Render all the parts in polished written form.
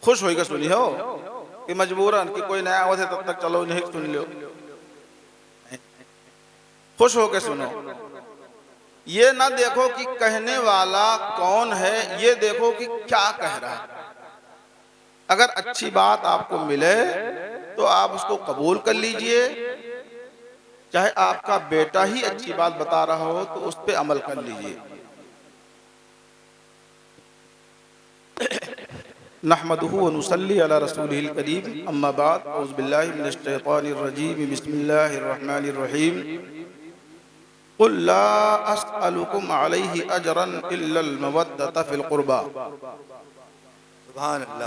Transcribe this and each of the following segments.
खुश होकर सुनी हो कि मजबूरन कि कोई नया आवत है तब तक चलो नहीं सुन लो, खुश होकर सुनो। ये ना देखो कि कहने वाला कौन है, ये देखो कि क्या कह रहा है। अगर अच्छी बात आपको मिले तो आप उसको कबूल कर लीजिए, चाहे आपका बेटा ही अच्छी बात बता रहा हो तो उस पर अमल कर लीजिए। नहमदुहु व नुसल्ली अला रसूलिहिल करीम, अम्मा बाद, औज़ु बिल्लाहि मिनश शैतानिर रजीम, बिस्मिल्लाहिर रहमानिर रहीम। कुल ला अस्अलुकुम अलैहि अजरन इल्लल मवद्दत फिल कुर्बा।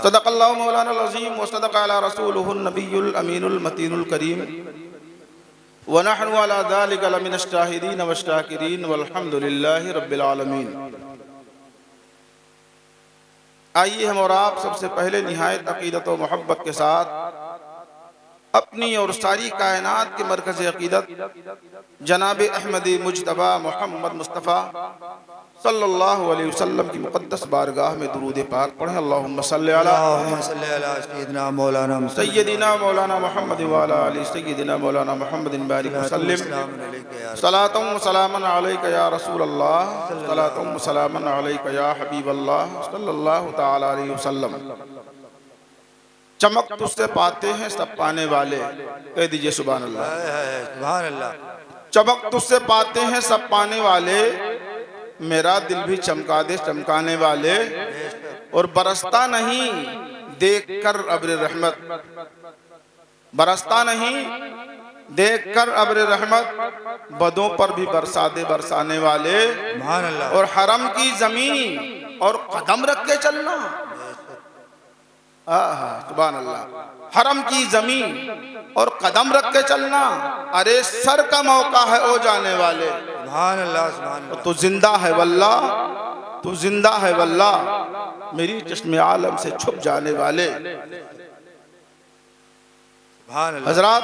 सदक़ल्लाहु मौलाना अज़ीम व सदक़ अला रसूलिहिन नबियुल अमीनुल मतीनुल करीम व नहनु अला ज़ालिका लमिनश शाहिदीन व शाकिरीन वल्हम्दुलिल्लाहि रब्बिल आलमीन। आइए हम और आप सबसे पहले निहायत अक़ीदत व मोहब्बत के साथ अपनी और सारी कायनात के मरकज़ अक़ीदत जनाब अहमदी मुज्तबा मोहम्मद मुस्तफ़ा सल्लल्लाहु अलैहि वसल्लम की मुक़द्दस बारगाह में दुरूद पाक पढ़ें। अल्लाहुम्मा सल्लि अला सय्यिदिना मौलाना मुहम्मद व अला आलि सय्यिदिना मौलाना मुहम्मदिन बारिक व सल्लिम। सलातुन व सलामन अलैका या रसूल अल्लाह, सलातुन व सलामन अलैका या हबीब अल्लाह सल्लल्लाहु तआला अलैहि वसल्लम। चमक तुझसे पाते हैं सब पाने वाले, कह दीजिए सुभान अल्लाह, सुभान अल्लाह। चमक तुझसे पाते हैं सब पाने वाले, मेरा दिल भी चमका दे चमकाने वाले। और बरसता नहीं देखकर अब्र रहमत, बरसता नहीं देखकर अब्र रहमत, बदों पर भी बरसा दे बरसाने वाले। और हरम की जमीन और कदम रख के चलना, सुभान अल्लाह। हरम की जमीन और कदम रख के चलना, अरे सर का मौका है ओ जाने वाले। सुभान अल्लाह, सुभान अल्लाह। तू जिंदा है वल्लाह, तू जिंदा है वल्लाह, मेरी चश्मे आलम से छुप जाने वाले। हजरात,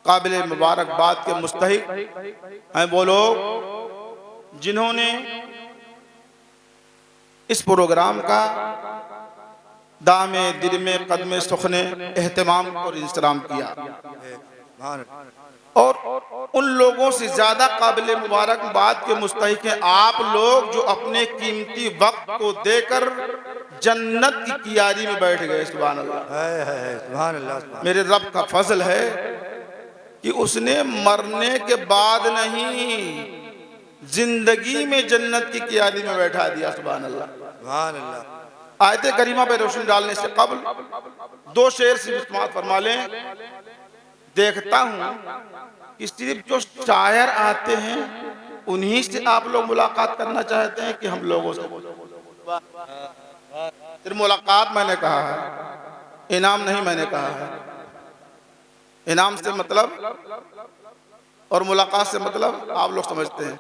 काबिल मुबारकबाद के मुस्तहिक हैं वो लोग जिन्होंने इस प्रोग्राम का दामे दिलमे कदमे सुखने एहतमाम और इंतजाम किया। और उन लोगों से ज्यादा काबिल मुबारकबाद के मुस्तहिक हैं आप लोग जो अपने कीमती वक्त को देकर जन्नत की कियारी में बैठ गए। सुभान अल्लाह, सुभान अल्लाह। मेरे रब का फजल है कि उसने मरने के बाद नहीं, जिंदगी में जन्नत की कियारी में बैठा दिया। सुभान अल्लाह, सुभान अल्लाह। आयत करीमा पे रोशनी डालने से कबल दो शेर से इस्तेमाल फरमा लें। देखता हूँ कि सिर्फ जो शायर आते हैं उन्हीं से आप लोग मुलाकात करना चाहते हैं कि हम लोगों से। फिर मुलाकात मैंने कहा है, इनाम नहीं मैंने कहा है। इनाम से मतलब और मुलाकात से मतलब आप लोग समझते हैं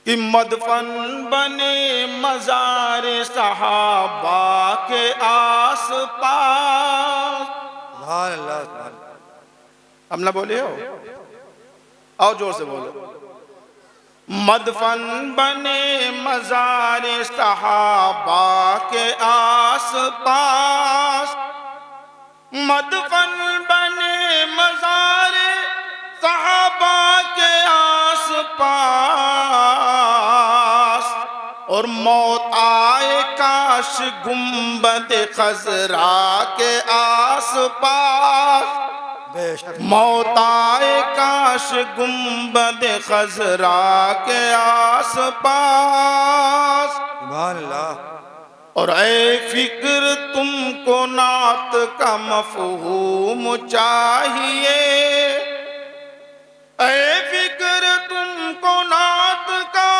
कि मदफन बने मजार सहाबा के आस पास। सुभान अल्लाह, सुभान अल्लाह। हम ना बोले हो, आओ जोर से बोलो। मदफन बने मजार सहाबा के आस पास, मदफन बने मजार सहाबा के आस पास। और मौत आए काश गुंबद खजरा के आस पास, मौत आए काश गुंबद खजरा के आस पास। सुभान अल्लाह। और ऐ फिक्र तुमको नात का मफहूम चाहिए, ऐ फिक्र तुमको नात का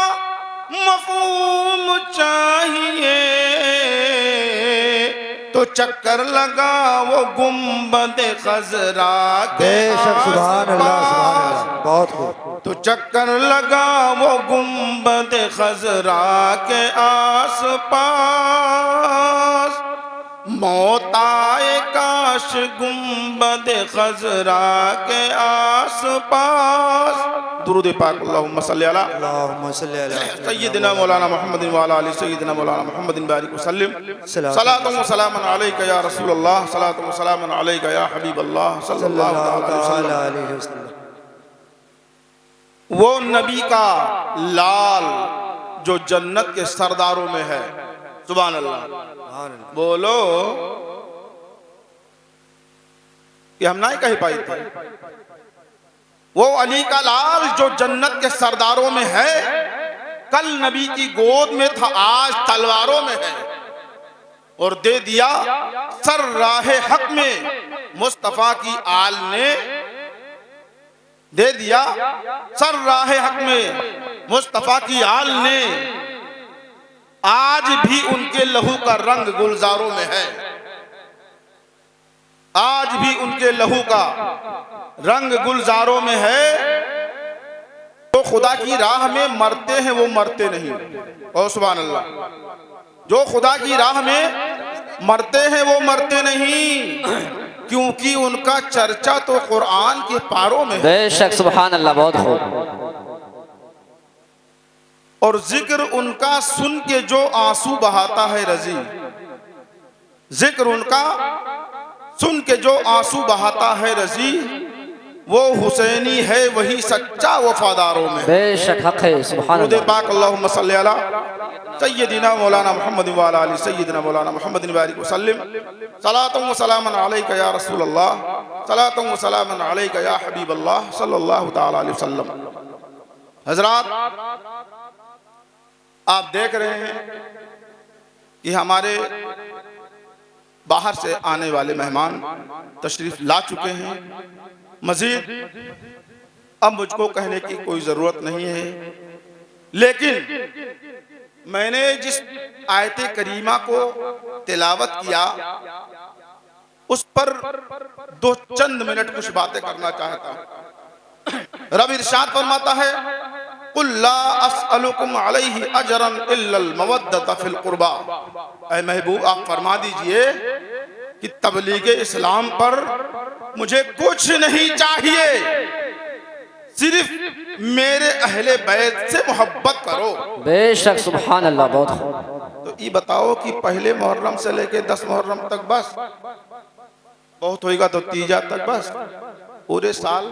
मफहूम चाहिए। तो चक्कर लगा वो गुंबद खजरा के आस-पास, बहुत खूब। तो चक्कर लगा वो गुंबद खजरा के आस पास। मौत आए काश अर्श गुंबद खजरा के आस पास। दुरूद पाक अल्लाहुम्मा सल्ली अला सय्यिदिना मौलाना मुहम्मदिन व अला आलि सय्यिदिना मौलाना मुहम्मदिन बारिक वसल्लिम। सलातु व सलामुन अलैका या रसूलल्लाह, सलातु व सलामुन अलैका या हबीबल्लाह सल्लल्लाहु अलैहि वसल्लम। वो नबी का लाल जो जन्नत के सरदारों में है। सुभान अल्लाह, बोलो कि हम नहीं कह पाए थे। वो अली का लाल जो जन्नत के सरदारों में है, कल नबी की गोद में था, आज तलवारों में है। और दे दिया सर राहे हक में मुस्तफा की आल ने, दे दिया सर राहे हक में मुस्तफा की आल ने। आज भी उनके लहू का रंग गुलजारों में है, आज भी उनके लहू का रंग गुलजारों में है। तो खुदा की राह में मरते हैं वो मरते नहीं। और सुभान अल्लाह, जो खुदा की राह में मरते हैं वो मरते नहीं, क्योंकि उनका चर्चा तो कुरान के पारों में है। बेशक सुभान अल्लाह, बहुत खूब। और जिक्र उनका सुन के जो आंसू बहाता है रजी, जिक्र उनका सुन के जो आंसू बहाता है रजी, वो हुसैनी है वही सच्चा वफादारों में। बेशक हक है। सुभान अल्लाह। पाक अल्लाहुम्मा सल्ली अला सय्यिदिना मौलाना मुहम्मद व अला आलि सय्यिदिना मौलाना मुहम्मदिन बारिक वसल्लिम। सलातु व सलामुन अलैका या रसूलल्लाह, सलातु व सलामुन अलैका या हबीबल्लाह सल्लल्लाहु तआला अलैहि वसल्लम। हजरात, आप देख रहे हैं कि हमारे बाहर से आने वाले मेहमान तशरीफ ला चुके हैं। मजीद अब मुझको कहने की कोई जरूरत नहीं है, लेकिन मैंने जिस आयत करीमा को तिलावत किया उस पर दो चंद मिनट कुछ बातें करना चाहता हूं। रब इरशाद फरमाता है, कुल ला अस्अलुकुम अलैहि अजरन इल्लल मवद्दत फिल कुर्बा। ऐ महबूब, आप फरमा दीजिए कि तबलीग इस्लाम पर मुझे कुछ नहीं चाहिए, सिर्फ मेरे अहले बैत से मोहब्बत करो। बेशक सुभान अल्लाह, बहुत खूब। तो ये बताओ कि पहले मुहर्रम से लेके 10 मुहर्रम तक बस, बहुत होएगा तो तीजा तक बस, पूरे साल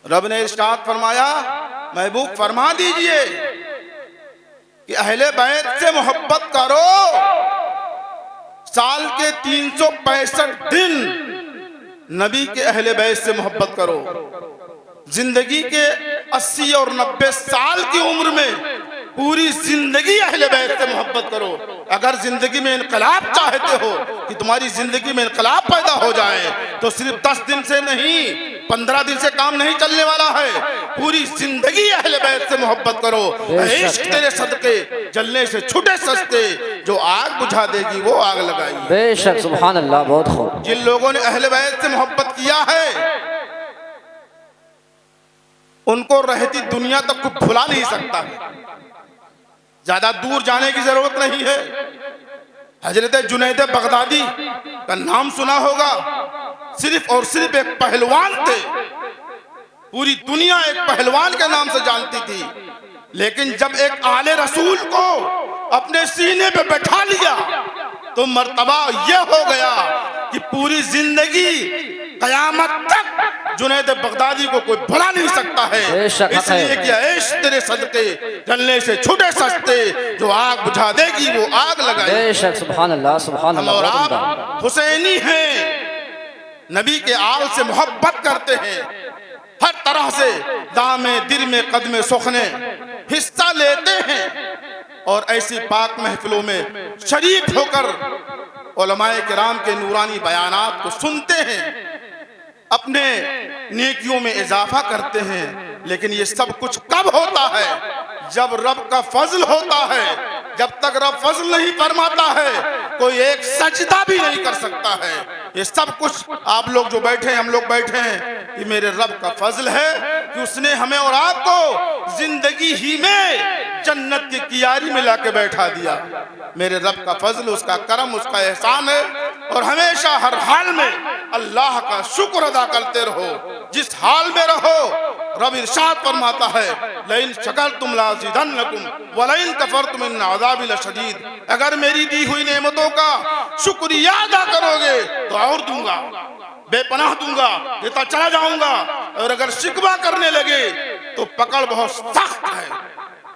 रब ने इरशाद फरमाया, महबूब फरमा दीजिए कि अहले बैत से मोहब्बत करो। साल के 365 दिन नबी के अहले बैत से मोहब्बत करो। जिंदगी के 80 और 90 साल की उम्र में पूरी जिंदगी अहले बैत से मोहब्बत करो। अगर जिंदगी में इनकलाब चाहते हो कि तुम्हारी जिंदगी में इनकलाब पैदा हो जाए, तो सिर्फ 10 दिन से नहीं, 15 दिन से काम नहीं चलने वाला है। पूरी जिंदगी अहले बैत से मोहब्बत करो। इश्क तेरे सदके जलने से छूटे सस्ते, जो आग बुझा देगी वो आग लगाएगी। बेशक सुभान अल्लाह, बहुत खूब। जिन लोगों ने अहले बैत से मोहब्बत किया है, उनको रहती दुनिया तक कुछ भुला नहीं सकता है। ज्यादा दूर जाने की जरूरत नहीं है। हजरत जुनैद बगदादी का नाम सुना होगा। सिर्फ और सिर्फ एक पहलवान थे, पूरी दुनिया एक पहलवान के नाम से जानती थी। लेकिन जब एक आले रसूल को अपने सीने पे बैठा लिया तो मर्तबा यह हो गया कि पूरी जिंदगी कयामत तक जुनैद बगदादी को कोई भुला नहीं सकता है। इसलिए कि इश्क तेरे सदके जलने से छूटे सस्ते, जो आग बुझा देगी वो आग लगाएगी। बेशक सुभान अल्लाह, सुभान अल्लाह। और आप हुसैनी हैं, नबी के आल से मोहब्बत करते हैं, हर तरह से दामे दिल में कदमे सुखने हिस्सा लेते हैं और ऐसी पाक महफिलों में शरीक होकर उलमाए किराम के नूरानी बयानात को सुनते हैं, अपने नेकियों में इजाफा करते हैं। लेकिन ये सब कुछ कब होता है? जब रब का फजल होता है। जब तक रब फजल नहीं फरमाता है, कोई एक सजदा भी नहीं कर सकता है। ये सब कुछ आप लोग जो बैठे हैं, हम लोग बैठे हैं, ये मेरे रब का फजल है कि उसने हमें और आपको जिंदगी ही में जन्नत की कियारी में लाके बैठा दिया। मेरे रब का फजल, उसका करम, उसका एहसान है। और हमेशा हर हाल में अल्लाह का शुक्र अदा करते रहो, जिस हाल में रहो। रब इरशाद फरमाता है, लइन शकरतुम लाज़िदन्नकुम व लइन कफरतुम इन्न अज़ाबी लशदीद। अगर मेरी दी हुई नेमतों का शुक्रिया अदा करोगे तो और दूंगा, बेपनाह दूंगा, देता चला जाऊंगा। और अगर शिकवा करने लगे तो पकड़ बहुत सख्त है।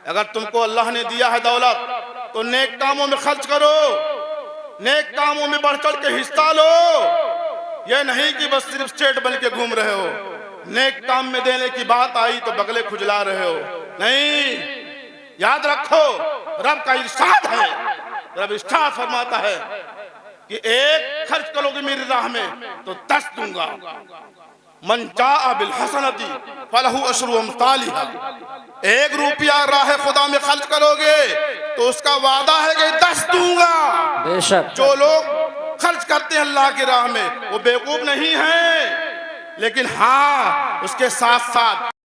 अगर तुमको अल्लाह ने दिया है दौलत तो नेक कामों में खर्च करो, नेक कामों में बढ़ चढ़ के हिस्सा लो। ये नहीं कि बस सिर्फ स्टेट बन के घूम रहे हो, नेक काम में देने की बात आई तो बगले खुजला रहे हो। नहीं, याद रखो रब का इरशाद है, रब इरशाद फरमाता है कि एक खर्च करोगे मेरी राह में तो 10 दूंगा। मन जाअ बिल हसनती फलहु अशरु अम्सालिहा। 1 रुपया राह खुदा में खर्च करोगे तो उसका वादा है कि 10 दूंगा। बेशक जो लोग खर्च करते हैं अल्लाह की राह में वो बेवकूफ नहीं है, लेकिन हाँ उसके साथ साथ